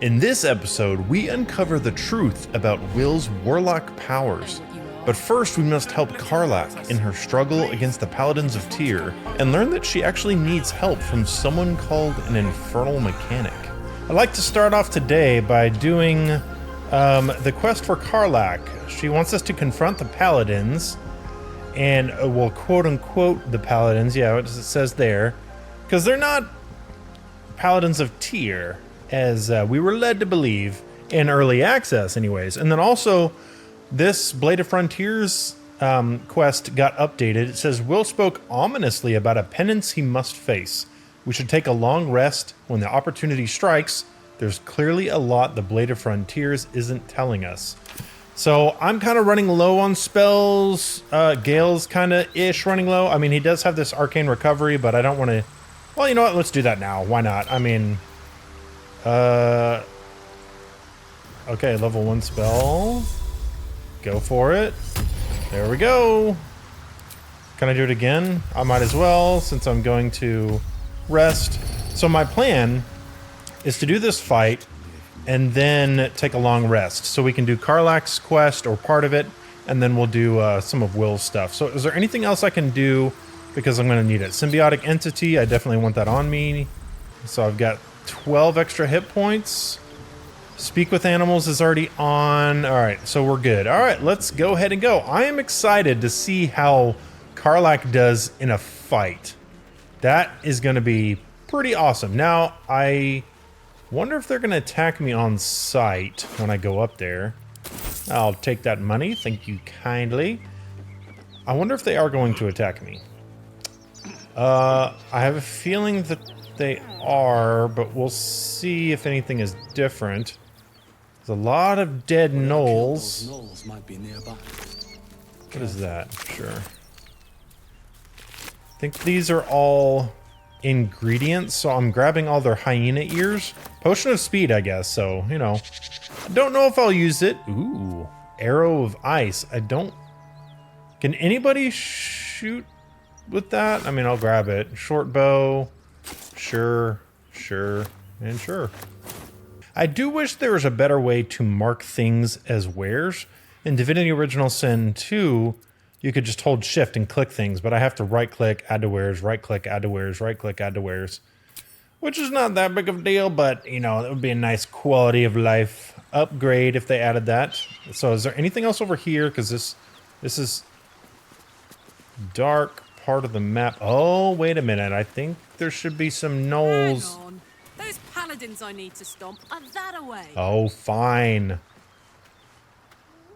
In this episode, we uncover the truth about Wyll's warlock powers. But first, we must help Karlach in her struggle against the Paladins of Tyr, and learn that she actually needs help from someone called an infernal mechanic. I'd like to start off today by doing the quest for Karlach. She wants us to confront the Paladins, and well, quote-unquote the Paladins, yeah, as it says there, because they're not Paladins of Tyr, as we were led to believe in early access anyways. And then also, this Blade of Frontiers quest got updated. It says, Wyll spoke ominously about a penance he must face. We should take a long rest when the opportunity strikes. There's clearly a lot the Blade of Frontiers isn't telling us. So I'm kind of running low on spells. Gale's kind of ish running low. I mean, he does have this arcane recovery, but I don't want to... Well, you know what? Let's do that now. Why not? I mean... Okay, level 1 spell. Go for it. There we go. Can I do it again? I might as well, since I'm going to rest. So my plan is to do this fight and then take a long rest. So we can do Karlach's quest or part of it, and then we'll do some of Wyll's stuff. So is there anything else I can do? Because I'm going to need it. Symbiotic Entity, I definitely want that on me. So I've got 12 extra hit points. Speak with Animals is already on. All right, so we're good. All right, let's go ahead and go. I am excited to see how Karlach does in a fight. That is going to be pretty awesome. Now, I wonder if they're going to attack me on sight when I go up there. I'll take that money. Thank you kindly. I wonder if they are going to attack me. I have a feeling that they are, but we'll see if anything is different. There's a lot of dead gnolls. What is that? Sure. I think these are all ingredients, so I'm grabbing all their hyena ears. Potion of speed, I guess, so, you know. I don't know if I'll use it. Ooh, arrow of ice. I don't... Can anybody shoot with that? I mean, I'll grab it. Short bow. Sure, and sure. I do wish there was a better way to mark things as wares. In Divinity Original Sin 2, you could just hold shift and click things, but I have to right-click, add to wares, right-click, add to wares, right-click, add to wares. Which is not that big of a deal, but, you know, it would be a nice quality of life upgrade if they added that. So is there anything else over here? Because this is dark part of the map. Oh, wait a minute. I think there should be some gnolls. Hang on. Those paladins I need to stomp are that away. Oh, fine.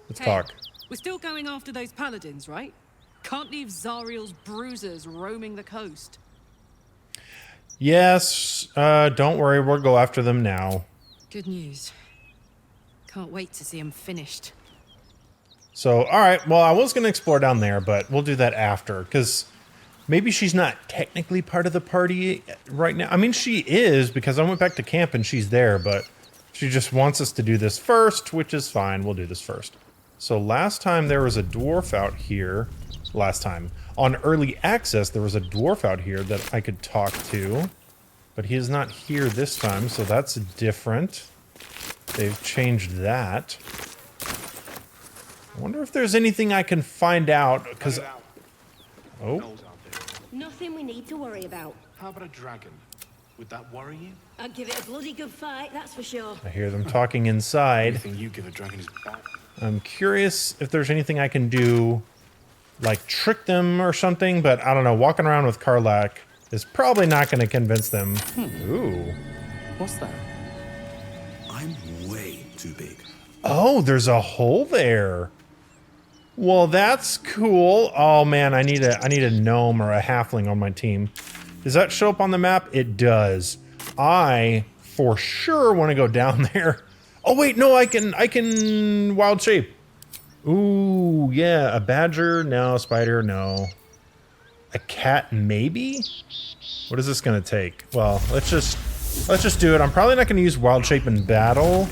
Let's talk. We're still going after those paladins, right? Can't leave Zariel's bruisers roaming the coast. Yes, don't worry, we'll go after them now. Good news. Can't wait to see them finished. So, alright, well, I was going to explore down there, but we'll do that after, because maybe she's not technically part of the party right now. I mean, she is, because I went back to camp and she's there, but she just wants us to do this first, which is fine. We'll do this first. So last time there was a dwarf out here. Last time. On early access, there was a dwarf out here that I could talk to, but he is not here this time, so that's different. They've changed that. I wonder if there's anything I can find out, because... Oh. Nothing we need to worry about. How about a dragon? Would that worry you? I'd give it a bloody good fight, that's for sure. I hear them talking inside. Anything you give a dragon is bad. I'm curious if there's anything I can do, like trick them or something, but I don't know. Walking around with Karlach is probably not going to convince them. Ooh. What's that? I'm way too big. Oh, there's a hole there. Well, that's cool. Oh man, I need a gnome or a halfling on my team. Does that show up on the map? It does. I for sure want to go down there. Oh wait, no, I can wild shape. Ooh, yeah, a badger, no, a spider, no. A cat, maybe? What is this gonna take? Well, let's just do it. I'm probably not gonna use wild shape in battle.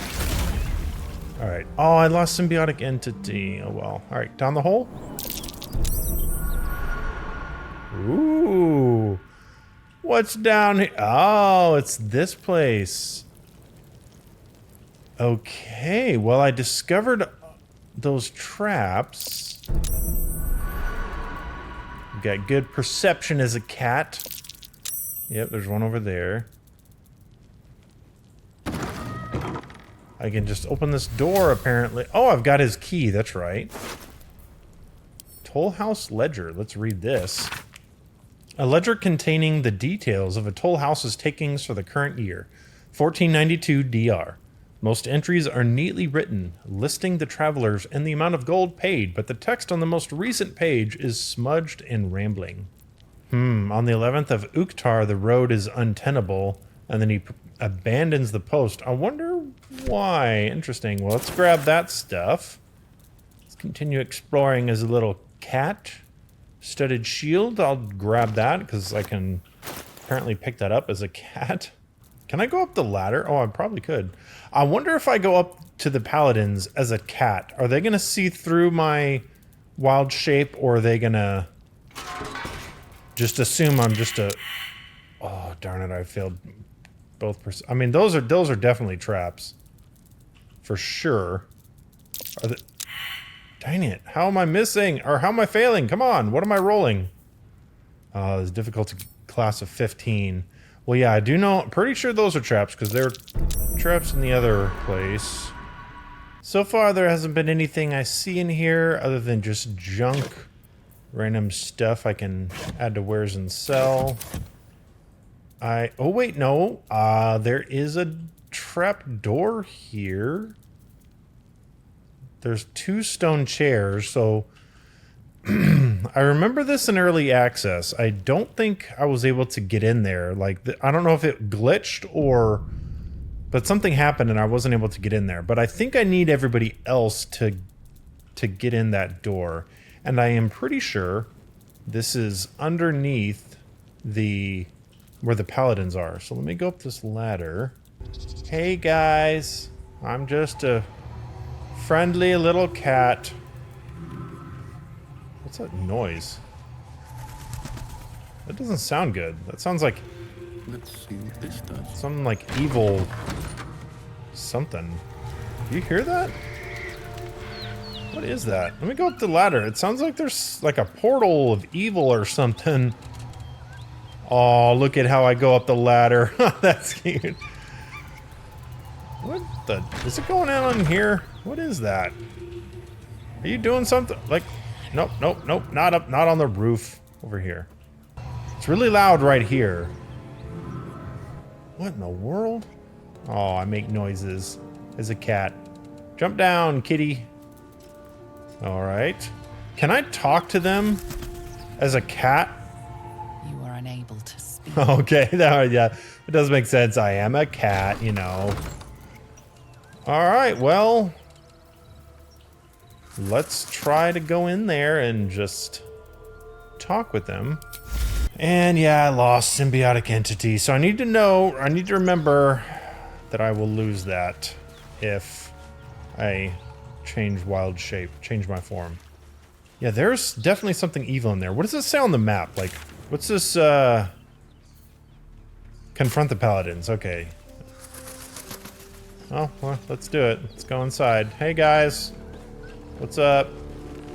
Alright. Oh, I lost symbiotic entity. Oh well. Alright, down the hole. Ooh. What's down here? Oh, it's this place. Okay, well, I discovered those traps. Got good perception as a cat. Yep, there's one over there. I can just open this door, apparently. Oh, I've got his key, that's right. Toll House Ledger. Let's read this. A ledger containing the details of a toll house's takings for the current year, 1492 DR. Most entries are neatly written, listing the travelers and the amount of gold paid, but the text on the most recent page is smudged and rambling. On the 11th of Uktar, the road is untenable, and then he abandons the post. I wonder why. Interesting. Well, let's grab that stuff. Let's continue exploring as a little cat. Studded shield. I'll grab that because I can apparently pick that up as a cat. Can I go up the ladder? Oh, I probably could. I wonder if I go up to the paladins as a cat, are they going to see through my wild shape, or are they going to just assume I'm just a... Oh, darn it, I failed both. I mean, those are definitely traps. For sure. Are they... Dang it. How am I missing? Or how am I failing? Come on. What am I rolling? It's difficulty class of 15. Well, yeah, I do know. Pretty sure those are traps because there were traps in the other place. So far, there hasn't been anything I see in here other than just junk. Random stuff I can add to wares and sell. Oh, wait, no. There is a trap door here. There's 2 stone chairs, so I remember this in early access. I don't think I was able to get in there. Like, I don't know if it glitched or... But something happened and I wasn't able to get in there. But I think I need everybody else to get in that door. And I am pretty sure this is underneath where the paladins are. So let me go up this ladder. Hey, guys. I'm just a... friendly little cat. What's that noise? That doesn't sound good. That sounds like... Let's see what this does. Something like evil... something. Do you hear that? What is that? Let me go up the ladder. It sounds like there's like a portal of evil or something. Oh, look at how I go up the ladder. That's cute. What the... Is it going on in here? What is that? Are you doing something? Like... Nope, nope, nope. Not up, not on the roof. Over here. It's really loud right here. What in the world? Oh, I make noises as a cat. Jump down, kitty. Alright. Can I talk to them as a cat? You are unable to speak. Okay, yeah. It does make sense. I am a cat, you know. Alright, well... Let's try to go in there and just talk with them. And yeah, I lost symbiotic entity. So I need to remember that I will lose that if I change wild shape, change my form. Yeah, there's definitely something evil in there. What does it say on the map? Like, what's this, confront the paladins. Okay. Oh, well, let's do it. Let's go inside. Hey, guys. What's up?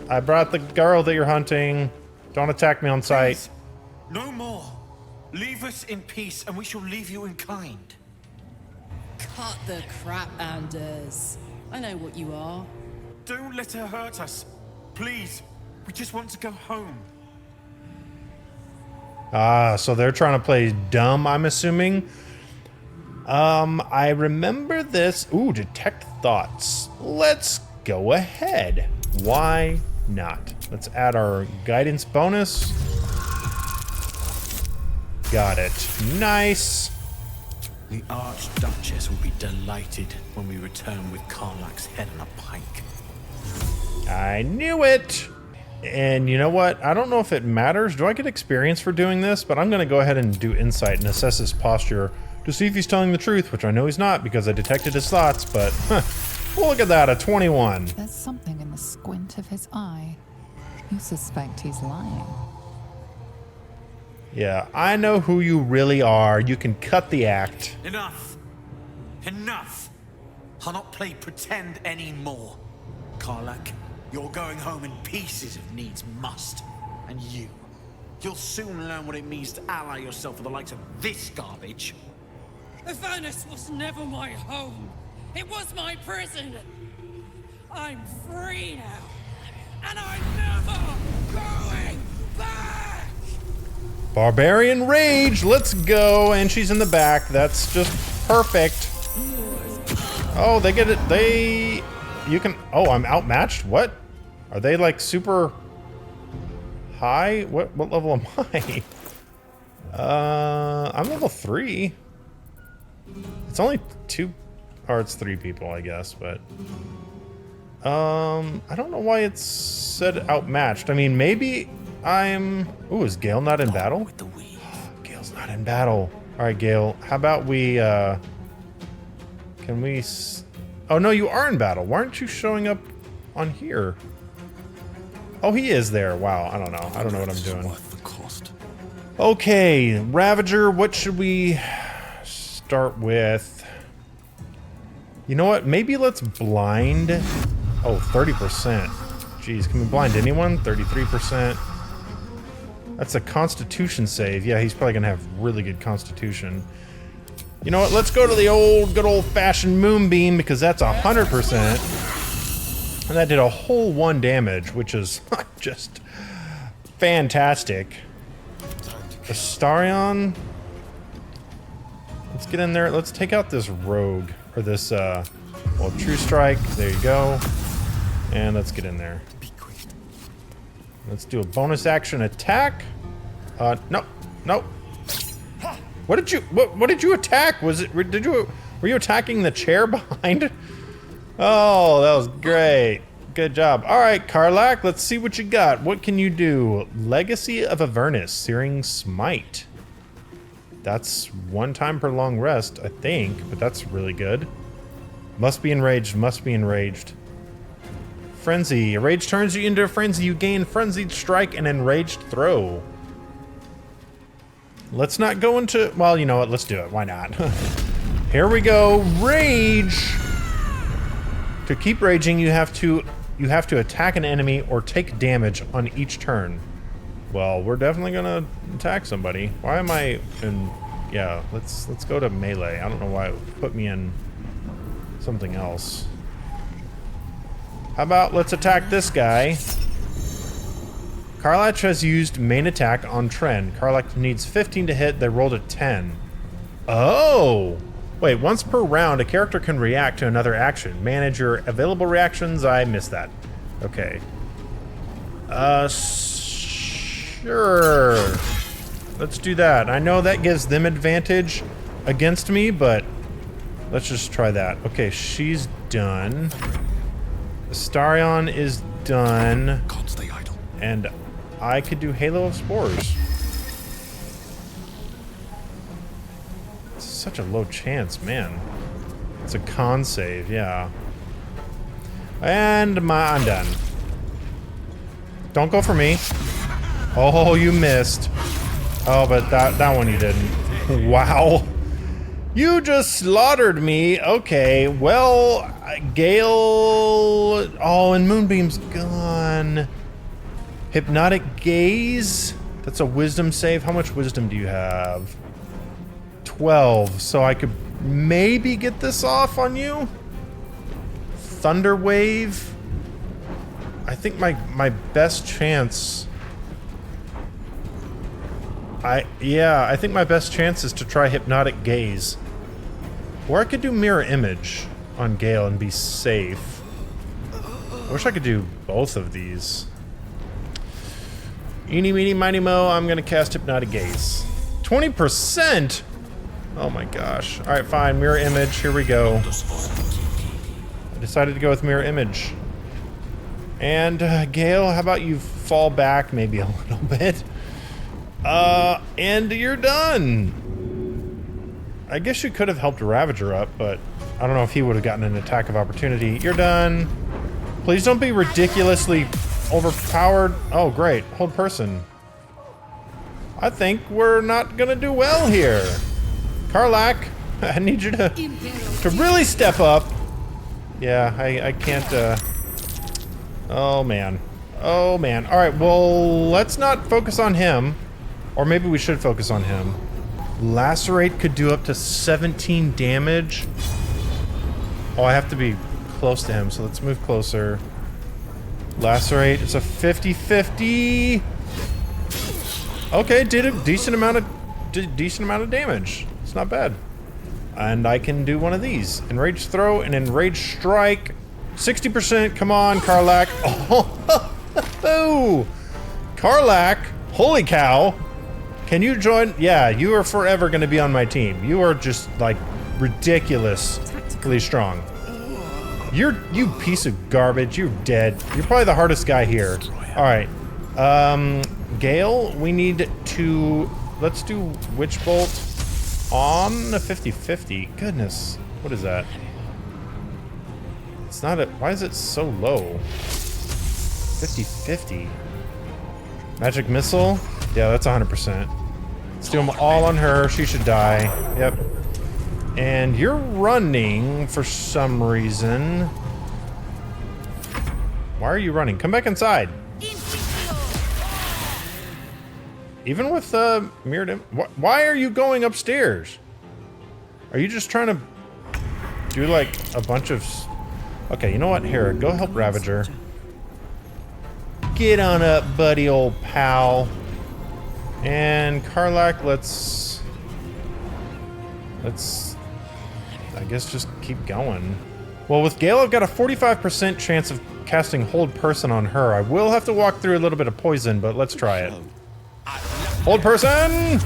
I brought the girl that you're hunting. Don't attack me on sight. Please, no more. Leave us in peace, and we shall leave you in kind. Cut the crap, Anders. I know what you are. Don't let her hurt us. Please. We just want to go home. Ah, so they're trying to play dumb, I'm assuming. I remember this. Ooh, detect thoughts. Let's go ahead. Why not? Let's add our guidance bonus. Got it. Nice. The Archduchess will be delighted when we return with Karlach's head on a pike. I knew it. And you know what? I don't know if it matters. Do I get experience for doing this? But I'm going to go ahead and do insight and assess his posture to see if he's telling the truth, which I know he's not because I detected his thoughts, but well, look at that, a 21. There's something in the squint of his eye. You suspect he's lying. Yeah, I know who you really are. You can cut the act. Enough. Enough. I'll not play pretend anymore. Karlach, you're going home in pieces if needs must. And you'll soon learn what it means to ally yourself with the likes of this garbage. Avernus was never my home. It was my prison. I'm free now. And I'm never going back! Barbarian Rage, let's go. And she's in the back. That's just perfect. Oh, they get it. You can, oh, I'm outmatched? What? Are they like super high? What level am I? I'm level 3. It's only 2, or it's 3 people, I guess, but I don't know why it's said outmatched. I mean, maybe I'm... Ooh, is Gale not in battle? With the weed. Gale's not in battle. All right, Gale, how about we, can we... Oh, no, you are in battle. Why aren't you showing up on here? Oh, he is there. Wow, I don't know. I don't know what I'm doing. Worth the cost. Okay, Ravager, what should we start with? You know what? Maybe let's blind. Oh, 30%. Jeez, can we blind anyone? 33%. That's a Constitution save. Yeah, he's probably gonna have really good Constitution. You know what? Let's go to the good old-fashioned Moonbeam because that's 100%. And that did a whole 1 damage, which is just fantastic. Astarion. Let's get in there. Let's take out this rogue. Or this, well, True Strike. There you go. And let's get in there. Let's do a bonus action attack. No. No. What did you attack? Were you attacking the chair behind? Oh, that was great. Good job. All right, Karlach, let's see what you got. What can you do? Legacy of Avernus, Searing Smite. That's 1 time per long rest, I think, but that's really good. Must be enraged, must be enraged. Frenzy. A rage turns you into a frenzy. You gain Frenzied Strike and Enraged Throw. Let's not go into... Well, you know what? Let's do it. Why not? Here we go. Rage! To keep raging, you have to attack an enemy or take damage on each turn. Well, we're definitely gonna attack somebody. Why am I in... Yeah, let's go to melee. I don't know why it put me in something else. How about let's attack this guy. Karlach has used main attack on Tren. Karlach needs 15 to hit. They rolled a 10. Oh! Wait, once per round, a character can react to another action. Manage your available reactions. I missed that. Okay. Sure. Let's do that. I know that gives them advantage against me, but let's just try that. Okay, she's done. Astarion is done. Can't stay idle. And I could do Halo of Spores. It's such a low chance, man. It's a con save, yeah. And I'm done. Don't go for me. Oh, you missed. Oh, but that one you didn't. Wow. You just slaughtered me. Okay, well, Gale... Oh, and Moonbeam's gone. Hypnotic Gaze. That's a wisdom save. How much wisdom do you have? 12. So I could maybe get this off on you? Thunder Wave. I think my best chance... I think my best chance is to try Hypnotic Gaze. Or I could do Mirror Image on Gale and be safe. I wish I could do both of these. Eeny, meeny, miny, mo, I'm gonna cast Hypnotic Gaze. 20%? Oh my gosh. Alright, fine. Mirror Image, here we go. I decided to go with Mirror Image. And, Gale, how about you fall back maybe a little bit? And you're done. I guess you could have helped Ravager up, but I don't know if he would have gotten an attack of opportunity. You're done. Please don't be ridiculously overpowered. Oh, great. Hold person. I think we're not gonna do well here. Karlach, I need you to really step up Yeah, I can't, oh man. Oh man. Alright, well, let's not focus on him. Or maybe we should focus on him. Lacerate could do up to 17 damage. Oh, I have to be close to him, so let's move closer. Lacerate, it's a 50-50. Okay, did a decent amount of damage. It's not bad. And I can do one of these. Enrage throw and enrage strike. 60%, come on, Karlach. Oh, Karlach, holy cow. Can you join? Yeah, you are forever gonna be on my team. You are just like ridiculously strong. You piece of garbage, you're dead. You're probably the hardest guy here. All right, Gale, we need to, let's do Witch Bolt on a 50-50. Goodness, what is that? It's not a, why is it so low? 50-50. Magic Missile? Yeah, that's 100%. Let's do them all on her. She should die. Yep. And you're running for some reason. Why are you running? Come back inside. Even with mirrored why are you going upstairs? Are you just trying to do like a bunch of... Okay, you know what? Here, go help Ravager. Get on up, buddy, old pal. And Karlach, let's I guess just keep going. Well, with Gale, I've got a 45% chance of casting Hold Person on her. I will have to walk through a little bit of poison, but let's try it. Hold Person!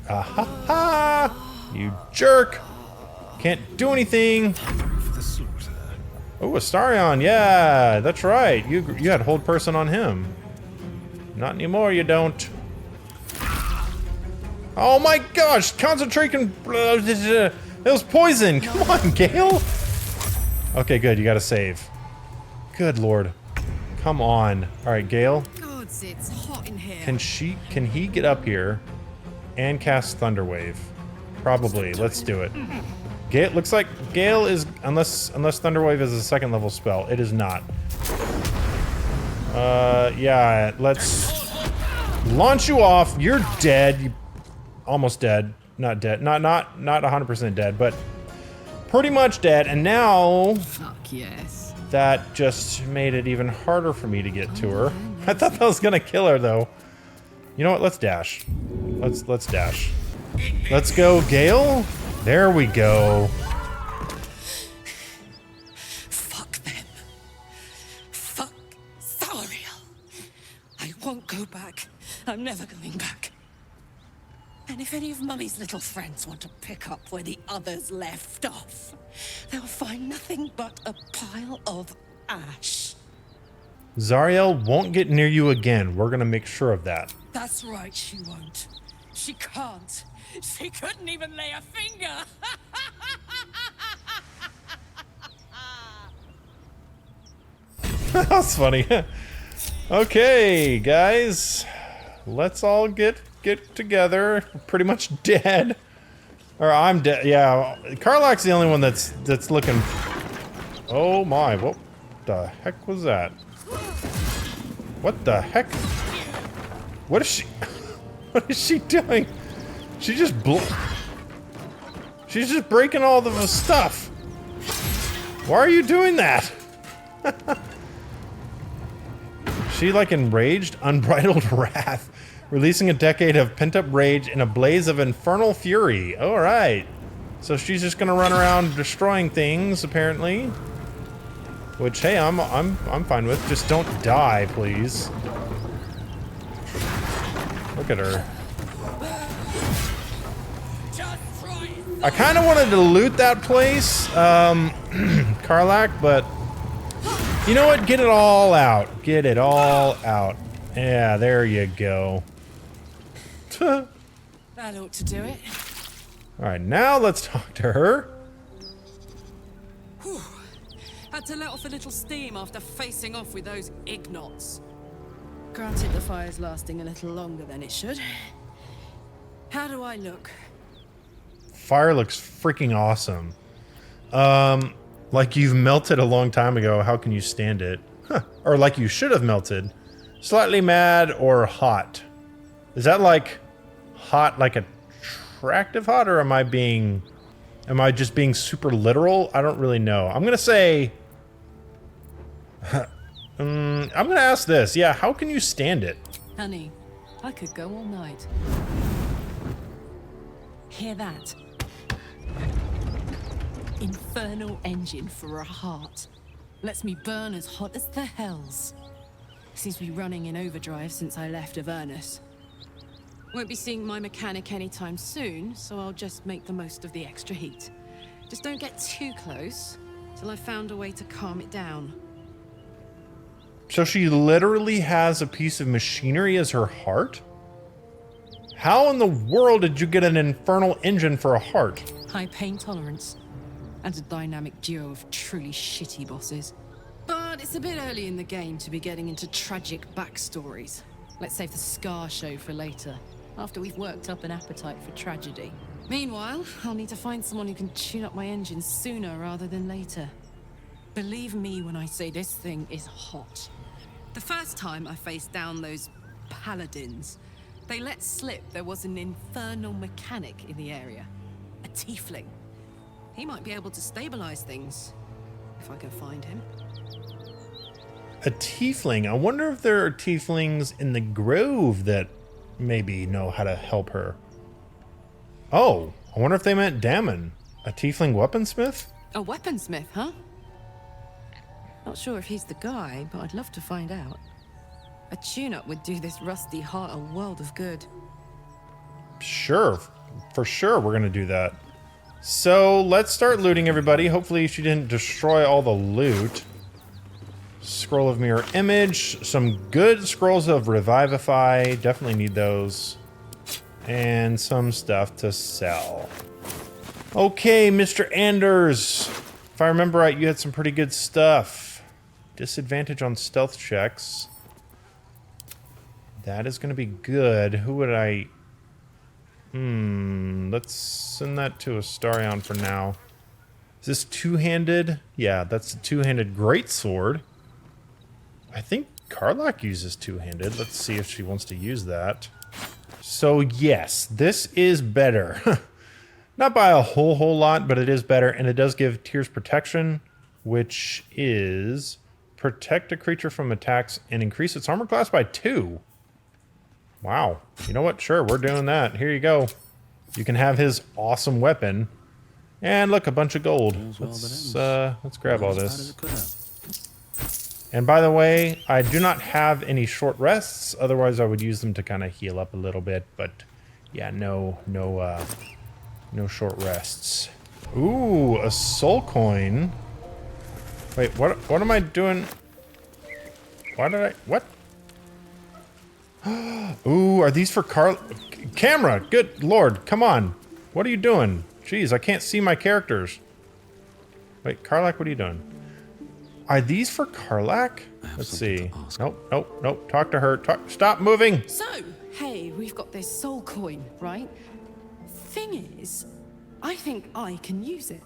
Ah ha ha! You jerk! Can't do anything. Oh, Astarion, yeah, that's right. You had Hold Person on him. Not anymore, you don't. Oh my gosh! Concentration. It was poison. Come on, Gale. Okay, good. You got to save. Good lord. Come on. All right, Gale. Gods, it's hot in here. Can he get up here and cast Thunderwave? Probably. Let's do it. Gale, looks like Gale is, unless Thunderwave is a second level spell. It is not. Yeah, let's launch you off. You're dead. You almost dead. Not dead. Not 100% dead, but pretty much dead. And now, Fuck yes. that just made it even harder for me to get to her. I thought that was gonna kill her though. You know what? Let's dash. Let's dash. Let's go, Gale. There we go. Fuck them. Fuck Thariel. I won't go back. I'm never going back. And if any of Mummy's little friends want to pick up where the others left off, they'll find nothing but a pile of ash. Zariel won't get near you again. We're gonna make sure of that. That's right, she won't. She can't. She couldn't even lay a finger. That's funny. Okay, guys. Let's all get together. We're pretty much dead. Or I'm dead. Yeah, Karlach's the only one that's looking. Oh my! What the heck was that? What the heck? What is she? What is she doing? She just She's just breaking all the stuff. Why are you doing that? She like enraged, unbridled wrath. Releasing a decade of pent-up rage in a blaze of infernal fury. All right. So she's just gonna run around destroying things, apparently. Which, hey, I'm fine with. Just don't die, please. Look at her. I kind of wanted to loot that place, Karlach, but you know what? Get it all out. Get it all out. Yeah, there you go. That ought to do it. Alright, now let's talk to her. Whew. Had to let off a little steam after facing off with those ignots. Granted, the fire's lasting a little longer than it should. How do I look? Fire looks freaking awesome. Like you've melted a long time ago, how can you stand it? Huh. Or like you should have melted. Slightly mad or hot? Is that like hot, like attractive hot, or am I just being super literal? I don't really know. I'm gonna say, I'm gonna ask this. Yeah, how can you stand it? Honey, I could go all night. Hear that? Infernal engine for a heart. Lets me burn as hot as the hells. Seems to be running in overdrive since I left Avernus. Won't be seeing my mechanic anytime soon, so I'll just make the most of the extra heat. Just don't get too close till I've found a way to calm it down. So she literally has a piece of machinery as her heart? How in the world did you get an infernal engine for a heart? High pain tolerance. And a dynamic duo of truly shitty bosses. But it's a bit early in the game to be getting into tragic backstories. Let's save the Scar show for later, after we've worked up an appetite for tragedy. Meanwhile, I'll need to find someone who can tune up my engine sooner rather than later. Believe me when I say this thing is hot. The first time I faced down those Paladins, they let slip there was an infernal mechanic in the area. A tiefling. He might be able to stabilize things, if I can find him. A tiefling? I wonder if there are tieflings in the grove that maybe know how to help her. Oh, I wonder if they meant Damon. A tiefling weaponsmith? A weaponsmith, huh? Not sure if he's the guy, but I'd love to find out. A tune-up would do this rusty heart a world of good. Sure, for sure we're gonna do that. So let's start looting, everybody. Hopefully she didn't destroy all the loot. Scroll of mirror image, some good scrolls of revivify, definitely need those, and some stuff to sell. Okay, Mr. Anders, if I remember right, you had some pretty good stuff. Disadvantage on stealth checks. That is going to be good. Who would I... let's send that to Astarion for now. Is this two-handed? Yeah, that's a two-handed greatsword. I think Karlach uses two-handed. Let's see if she wants to use that. So yes, this is better. Not by a whole lot, but it is better, and it does give Tyr's protection, which is protect a creature from attacks and increase its armor class by 2. Wow. You know what? Sure, we're doing that. Here you go. You can have his awesome weapon. And look, a bunch of gold. Let's grab all this. And by the way, I do not have any short rests. Otherwise, I would use them to kind of heal up a little bit. But yeah, no short rests. Ooh, a soul coin. Wait, what am I doing? What? Ooh, are these for camera? Good lord, come on. What are you doing? Jeez, I can't see my characters. Wait, Karlach, what are you doing? Are these for Karlach? Let's see. Nope. Talk to her. Stop moving. So, hey, we've got this soul coin, right? Thing is, I think I can use it.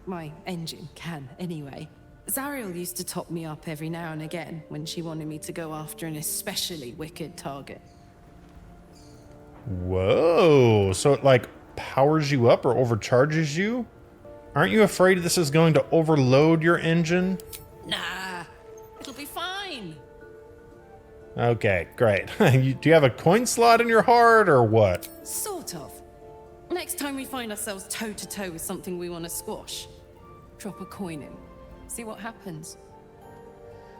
My engine can, anyway. Zariel used to top me up every now and again when she wanted me to go after an especially wicked target. Whoa, so it like powers you up or overcharges you? Aren't you afraid this is going to overload your engine? Nah, it'll be fine. Okay, great. Do you have a coin slot in your heart or what? Sort of. Next time we find ourselves toe-to-toe with something we want to squash, drop a coin in. See what happens.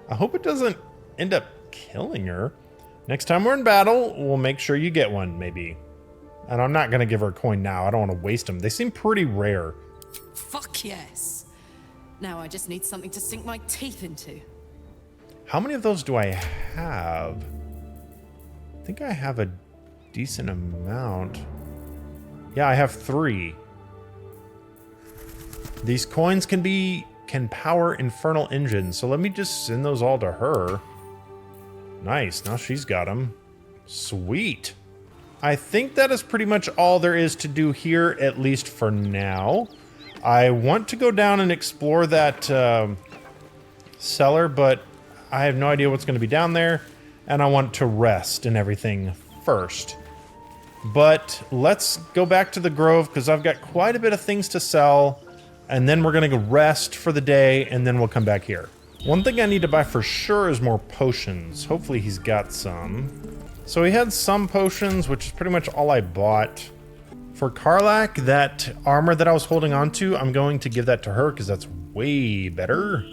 I hope it doesn't end up killing her. Next time we're in battle, we'll make sure you get one, maybe. And I'm not going to give her a coin now. I don't want to waste them. They seem pretty rare. Fuck yes. Now I just need something to sink my teeth into. How many of those do I have? I think I have a decent amount. Yeah, I have 3. These coins can power infernal engines, so let me just send those all to her. Nice, now she's got them. Sweet. I think that is pretty much all there is to do here, at least for now. I want to go down and explore that cellar, but I have no idea what's going to be down there, and I want to rest and everything first. But let's go back to the Grove, because I've got quite a bit of things to sell, and then we're going to go rest for the day, and then we'll come back here. One thing I need to buy for sure is more potions. Hopefully he's got some. So he had some potions, which is pretty much all I bought. For Karlach, that armor that I was holding on to, I'm going to give that to her because that's way better.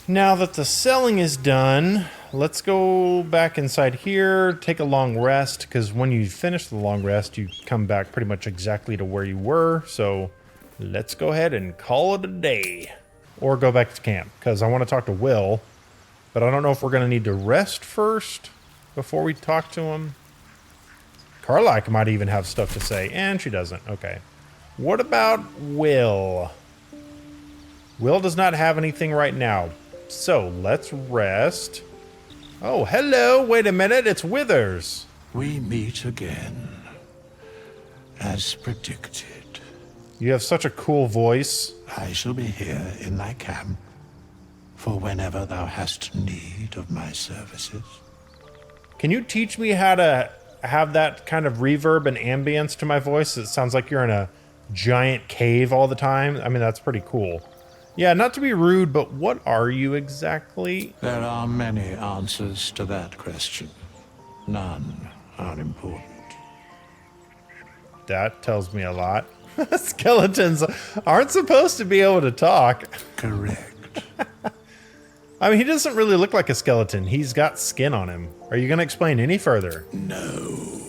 Now that the selling is done, let's go back inside here, take a long rest, because when you finish the long rest, you come back pretty much exactly to where you were. So let's go ahead and call it a day. Or go back to camp, because I want to talk to Wyll, but I don't know if we're going to need to rest first before we talk to him. Karlach might even have stuff to say, and she doesn't. Okay. What about Wyll? Wyll does not have anything right now, so let's rest. Oh, hello. Wait a minute. It's Withers. We meet again, as predicted. You have such a cool voice. I shall be here in thy camp, for whenever thou hast need of my services. Can you teach me how to have that kind of reverb and ambience to my voice? It sounds like you're in a giant cave all the time. I mean, that's pretty cool. Yeah, not to be rude, but what are you exactly? There are many answers to that question. None are important. That tells me a lot. Skeletons aren't supposed to be able to talk. Correct. I mean, he doesn't really look like a skeleton. He's got skin on him. Are you going to explain any further? No.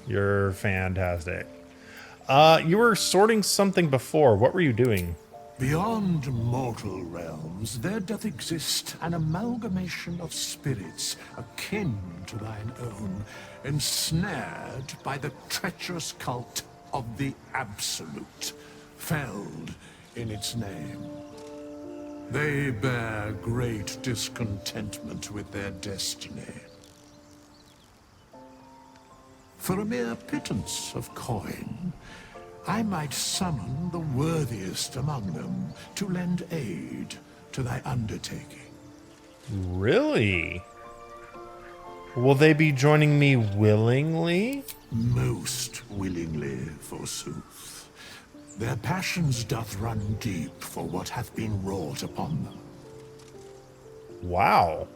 You're fantastic. You were sorting something before. What were you doing? Beyond mortal realms, there doth exist an amalgamation of spirits akin to thine own, ensnared by the treacherous cult of the Absolute, felled in its name. They bear great discontentment with their destiny. For a mere pittance of coin, I might summon the worthiest among them to lend aid to thy undertaking. Really? Will they be joining me willingly? Most willingly, forsooth. Their passions doth run deep for what hath been wrought upon them. Wow.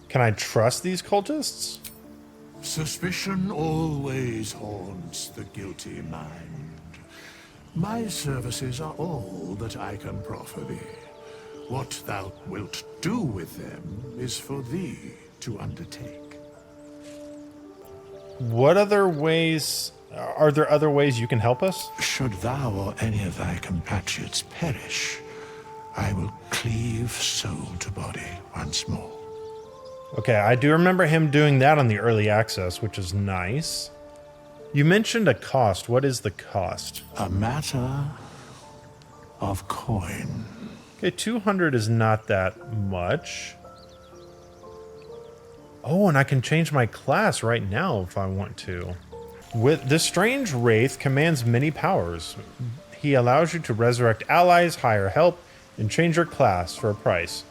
Can I trust these cultists? Suspicion always haunts the guilty mind. My services are all that I can proffer thee. What thou wilt do with them is for thee to undertake. What other ways... Are there other ways you can help us? Should thou or any of thy compatriots perish, I will cleave soul to body once more. Okay, I do remember him doing that on the early access, which is nice. You mentioned a cost. What is the cost? A matter of coin. Okay, 200 is not that much. Oh, and I can change my class right now if I want to. With this strange wraith commands many powers. He allows you to resurrect allies, hire help, and change your class for a price.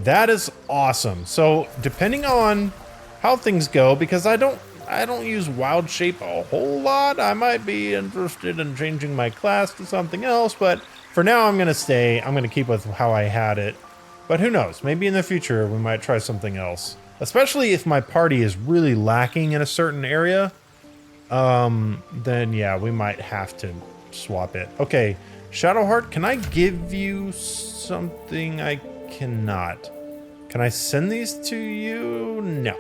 That is awesome. So depending on how things go, because I don't use wild shape a whole lot, I might be interested in changing my class to something else, but for now I'm gonna keep with how I had it. But who knows, maybe in the future we might try something else. Especially if my party is really lacking in a certain area, then yeah, we might have to swap it. Okay, Shadowheart, can I give you something? I cannot. Can I send these to you? No.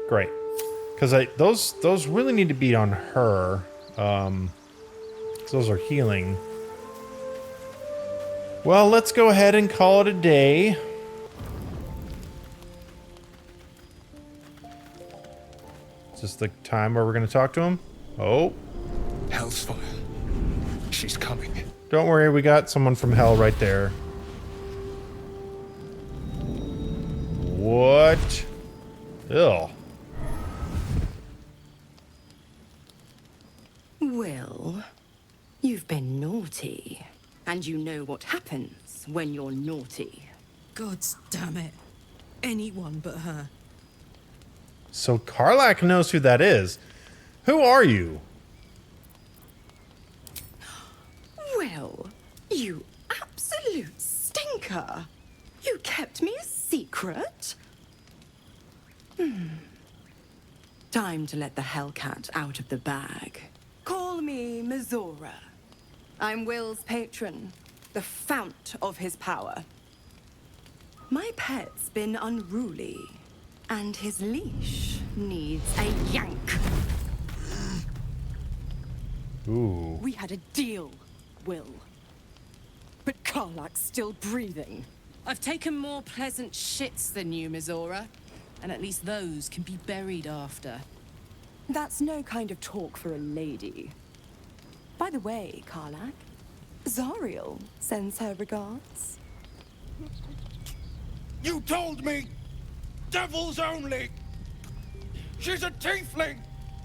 Great. Because those really need to be on her. 'Cause those are healing. Well, let's go ahead and call it a day. Is this the time where we're going to talk to him? Oh. Hell's fire. She's coming. Don't worry, we got someone from hell right there. What? Ew. Wyll, You've been naughty, and you know what happens when you're naughty. God damn it. Anyone but her. So Karlach knows who that is. Who are you? Wyll, you absolute stinker. You kept me a secret? Time to let the Hellcat out of the bag. Call me Mizora. I'm Wyll's patron, the fount of his power. My pet's been unruly, and his leash needs a yank. Ooh. We had a deal, Wyll. But Karlach's still breathing. I've taken more pleasant shits than you, Mizora. And at least those can be buried after. That's no kind of talk for a lady. By the way, Karlach, Zariel sends her regards. You told me! Devils only! She's a tiefling,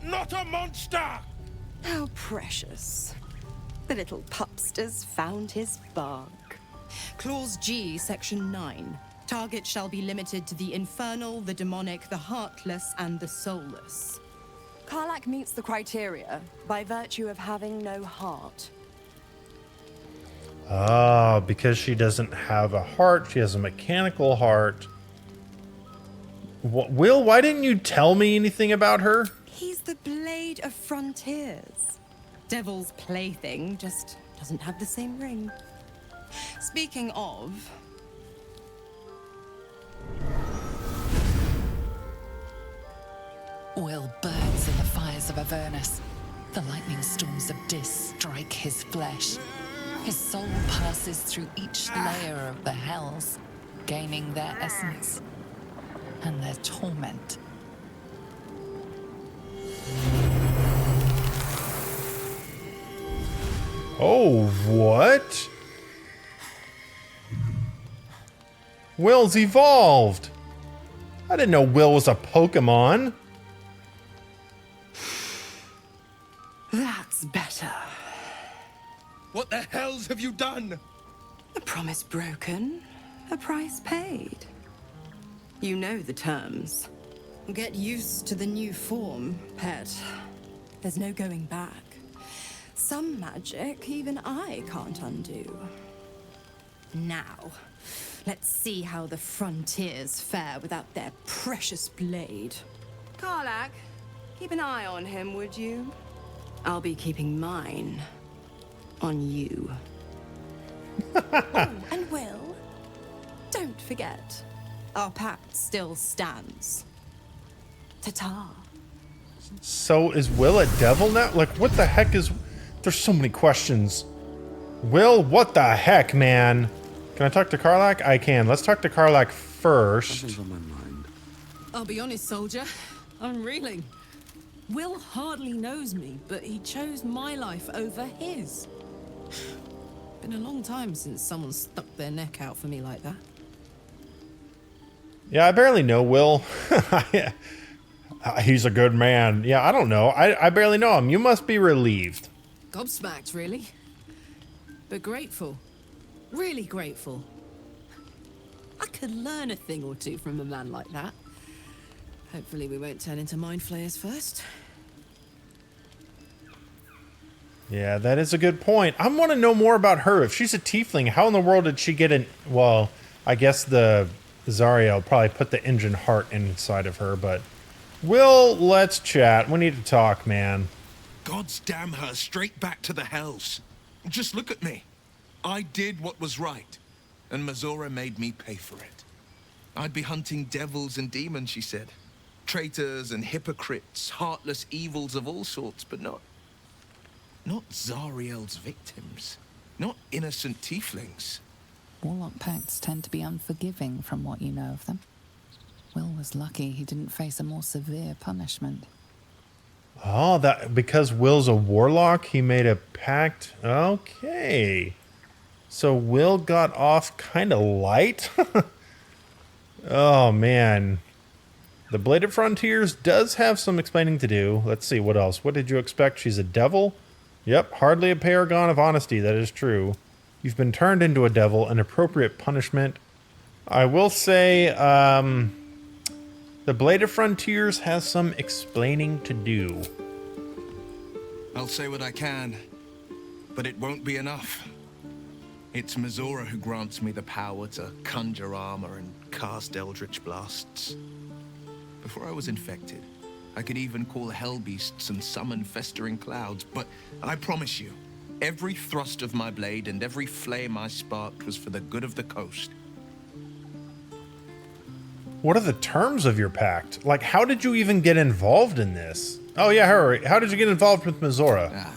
not a monster! How precious. The little pupster's found his bark. Clause G, Section 9. Target shall be limited to the infernal, the demonic, the heartless, and the soulless. Karlach meets the criteria by virtue of having no heart. Ah, because she doesn't have a heart. She has a mechanical heart. Wyll, why didn't you tell me anything about her? He's the blade of frontiers. Devil's plaything just doesn't have the same ring. Speaking of... Wyll burns in the fires of Avernus. The lightning storms of Dis strike his flesh. His soul passes through each layer of the hells, gaining their essence and their torment. Oh, what? Wyll's evolved. I didn't know Wyll was a Pokemon. That's better. What the hells have you done? A promise broken, a price paid. You know the terms. Get used to the new form, pet. There's no going back. Some magic even I can't undo. Now, let's see how the frontiers fare without their precious blade. Karlach, keep an eye on him, would you? I'll be keeping mine on you. Oh, and Wyll, don't forget, our pact still stands. Ta-ta. So is Wyll a devil now? Like, what the heck is... There's so many questions. Wyll, what the heck, man? Can I talk to Karlach? I can. Let's talk to Karlach first. Something's on my mind. I'll be honest, soldier. I'm reeling. Wyll hardly knows me, but he chose my life over his. Been a long time since someone stuck their neck out for me like that. Yeah, I barely know Wyll. He's a good man. Yeah, I don't know. I barely know him. You must be relieved. Gobsmacked, really. But grateful. Really grateful. I could learn a thing or two from a man like that. Hopefully we won't turn into mind flayers first. Yeah, that is a good point. I want to know more about her. If she's a tiefling, how in the world did she get in? Well, I guess the Zariel probably put the engine heart inside of her, but Wyll, let's chat. We need to talk, man. God's damn her straight back to the hells. Just look at me. I did what was right, and Mizora made me pay for it. I'd be hunting devils and demons, she said. Traitors and hypocrites, heartless evils of all sorts, but not Zariel's victims. Not innocent tieflings. Warlock pacts tend to be unforgiving from what you know of them. Wyll was lucky he didn't face a more severe punishment. Oh, that because Wyll's a warlock, he made a pact. Okay. So Wyll got off kind of light. Oh, man. The Blade of Frontiers does have some explaining to do. Let's see, what else? What did you expect? She's a devil? Yep, hardly a paragon of honesty, that is true. You've been turned into a devil, an appropriate punishment. I will say, the Blade of Frontiers has some explaining to do. I'll say what I can, but it won't be enough. It's Mizora who grants me the power to conjure armor and cast eldritch blasts. Before I was infected, I could even call hell beasts and summon festering clouds, but I promise you, every thrust of my blade and every flame I sparked was for the good of the coast. What are the terms of your pact? Like, how did you even get involved in this? Oh yeah, hurry. How did you get involved with Mizora?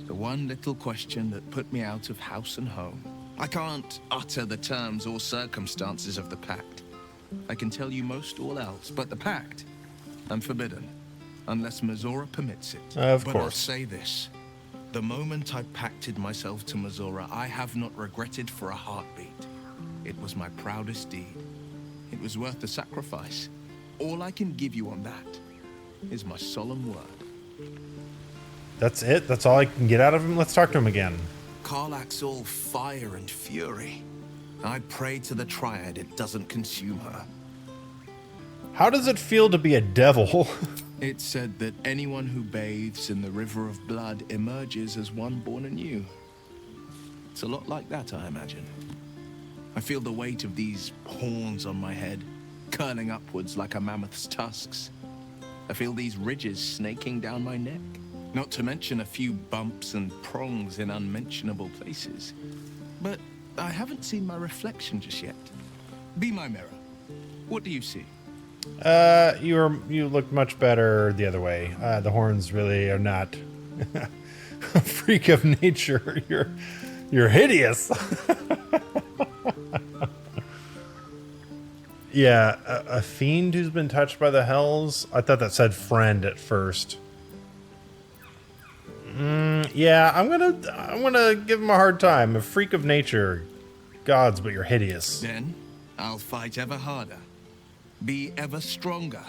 The one little question that put me out of house and home. I can't utter the terms or circumstances of the pact. I can tell you most all else, but the pact, I'm forbidden, unless Mizora permits it. Of but course. I'll say this. The moment I pacted myself to Mizora, I have not regretted for a heartbeat. It was my proudest deed. It was worth the sacrifice. All I can give you on that is my solemn word. That's it? That's all I can get out of him? Let's talk to him again. Karlach's all fire and fury. I pray to the Triad it doesn't consume her. How does it feel to be a devil? It's said that anyone who bathes in the river of blood emerges as one born anew. It's a lot like that, I imagine. I feel the weight of these horns on my head, curling upwards like a mammoth's tusks. I feel these ridges snaking down my neck, not to mention a few bumps and prongs in unmentionable places. But I haven't seen my reflection just yet. Be my mirror. What do you see? You look much better the other way. The horns really are not a freak of nature. You're hideous. Yeah, a fiend who's been touched by the hells. I thought that said friend at first. Yeah, I'm gonna give him a hard time. A freak of nature. Gods, but you're hideous. Then I'll fight ever harder. Be ever stronger,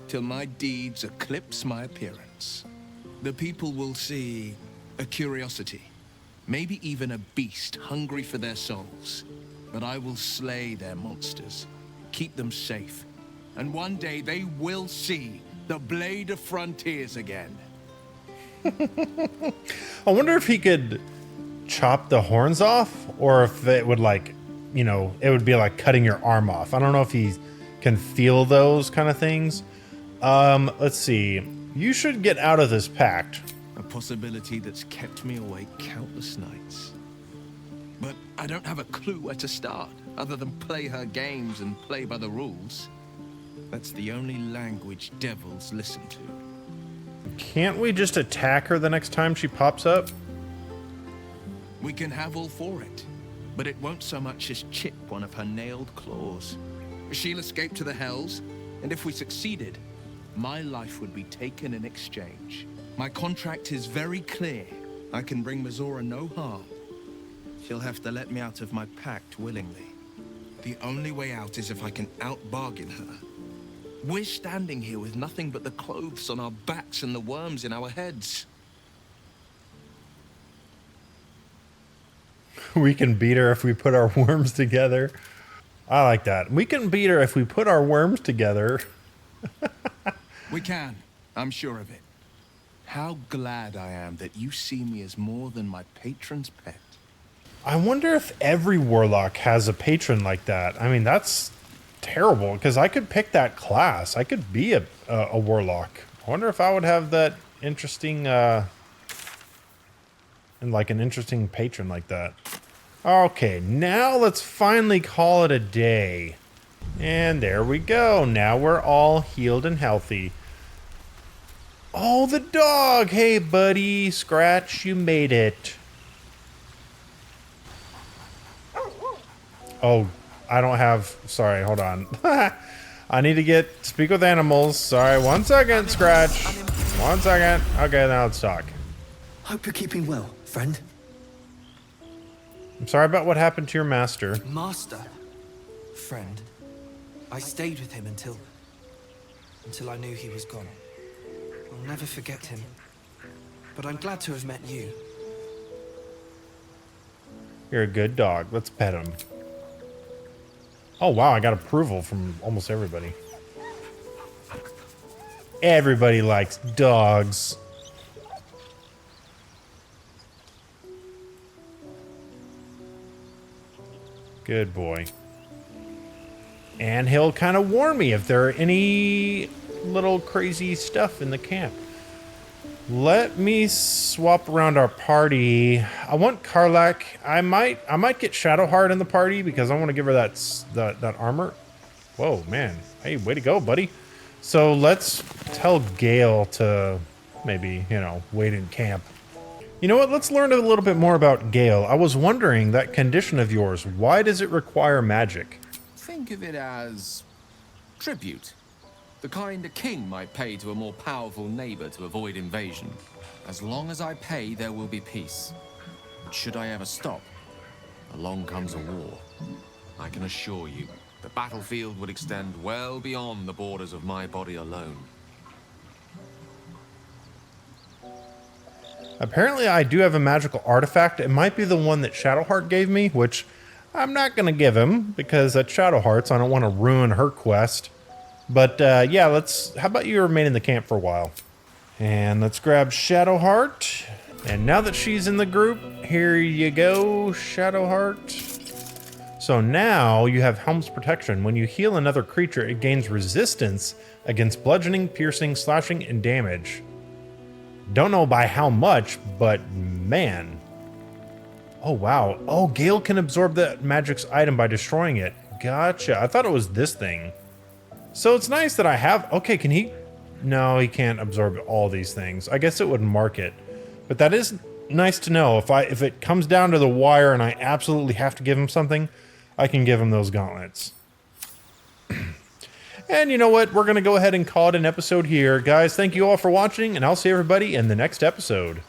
till my deeds eclipse my appearance. The people will see a curiosity, maybe even a beast hungry for their souls. But I will slay their monsters, keep them safe, and one day they will see the Blade of Frontiers again. I wonder if he could chop the horns off, or if it would it would be like cutting your arm off. I don't know if he can feel those kind of things. Let's see. You should get out of this pact. A possibility that's kept me awake countless nights. But I don't have a clue where to start, other than play her games and play by the rules. That's the only language devils listen to. Can't we just attack her the next time she pops up? We can have all for it, but it won't so much as chip one of her nailed claws. She'll escape to the hells, and if we succeeded, my life would be taken in exchange. My contract is very clear. I can bring Mizora no harm. She'll have to let me out of my pact willingly. The only way out is if I can out-bargain her. We're standing here with nothing but the clothes on our backs and the worms in our heads. We can beat her if we put our worms together. I like that. We can beat her if we put our worms together. We can. I'm sure of it. How glad I am that you see me as more than my patron's pet. I wonder if every warlock has a patron like that. I mean, that's terrible, because I could pick that class. I could be a warlock. I wonder if I would have that interesting, an interesting patron like that. Okay, now let's finally call it a day. And there we go. Now we're all healed and healthy. Oh, the dog! Hey, buddy. Scratch, you made it. Oh, I don't have... Sorry, hold on. I need to speak with animals. Sorry, 1 second, Scratch. 1 second. Okay, now let's talk. Hope you're keeping well, friend. I'm sorry about what happened to your master. Master? Friend. I stayed with him until I knew he was gone. I'll never forget him. but I'm glad to have met you. You're a good dog. Let's pet him. Oh, wow. I got approval from almost everybody. Everybody likes dogs. Good boy. And he'll kind of warn me if there are any little crazy stuff in the camp. Let me swap around our party. I want Karlach. I might get Shadowheart in the party because I want to give her that armor. Whoa, man. Hey, way to go, buddy. So let's tell Gale to maybe, you know, wait in camp. You know what? Let's learn a little bit more about Gale. I was wondering, that condition of yours, why does it require magic? Think of it as tribute. The kind a king might pay to a more powerful neighbor to avoid invasion. As long as I pay, there will be peace. But should I ever stop, along comes a war. I can assure you, the battlefield would extend well beyond the borders of my body alone. Apparently I do have a magical artifact. It might be the one that Shadowheart gave me, which I'm not going to give him because that's Shadowheart's. I don't want to ruin her quest. But yeah, how about you remain in the camp for a while? And let's grab Shadowheart. And now that she's in the group, here you go, Shadowheart. So now you have Helm's Protection. When you heal another creature, it gains resistance against bludgeoning, piercing, slashing, and damage. Don't know by how much, but man. Oh, wow. Oh, Gale can absorb that magic's item by destroying it. Gotcha. I thought it was this thing. So it's nice that I have... Okay, can he... No, he can't absorb all these things. I guess it would mark it. But that is nice to know. If it comes down to the wire and I absolutely have to give him something, I can give him those gauntlets. And you know what? We're going to go ahead and call it an episode here. Guys, thank you all for watching, and I'll see everybody in the next episode.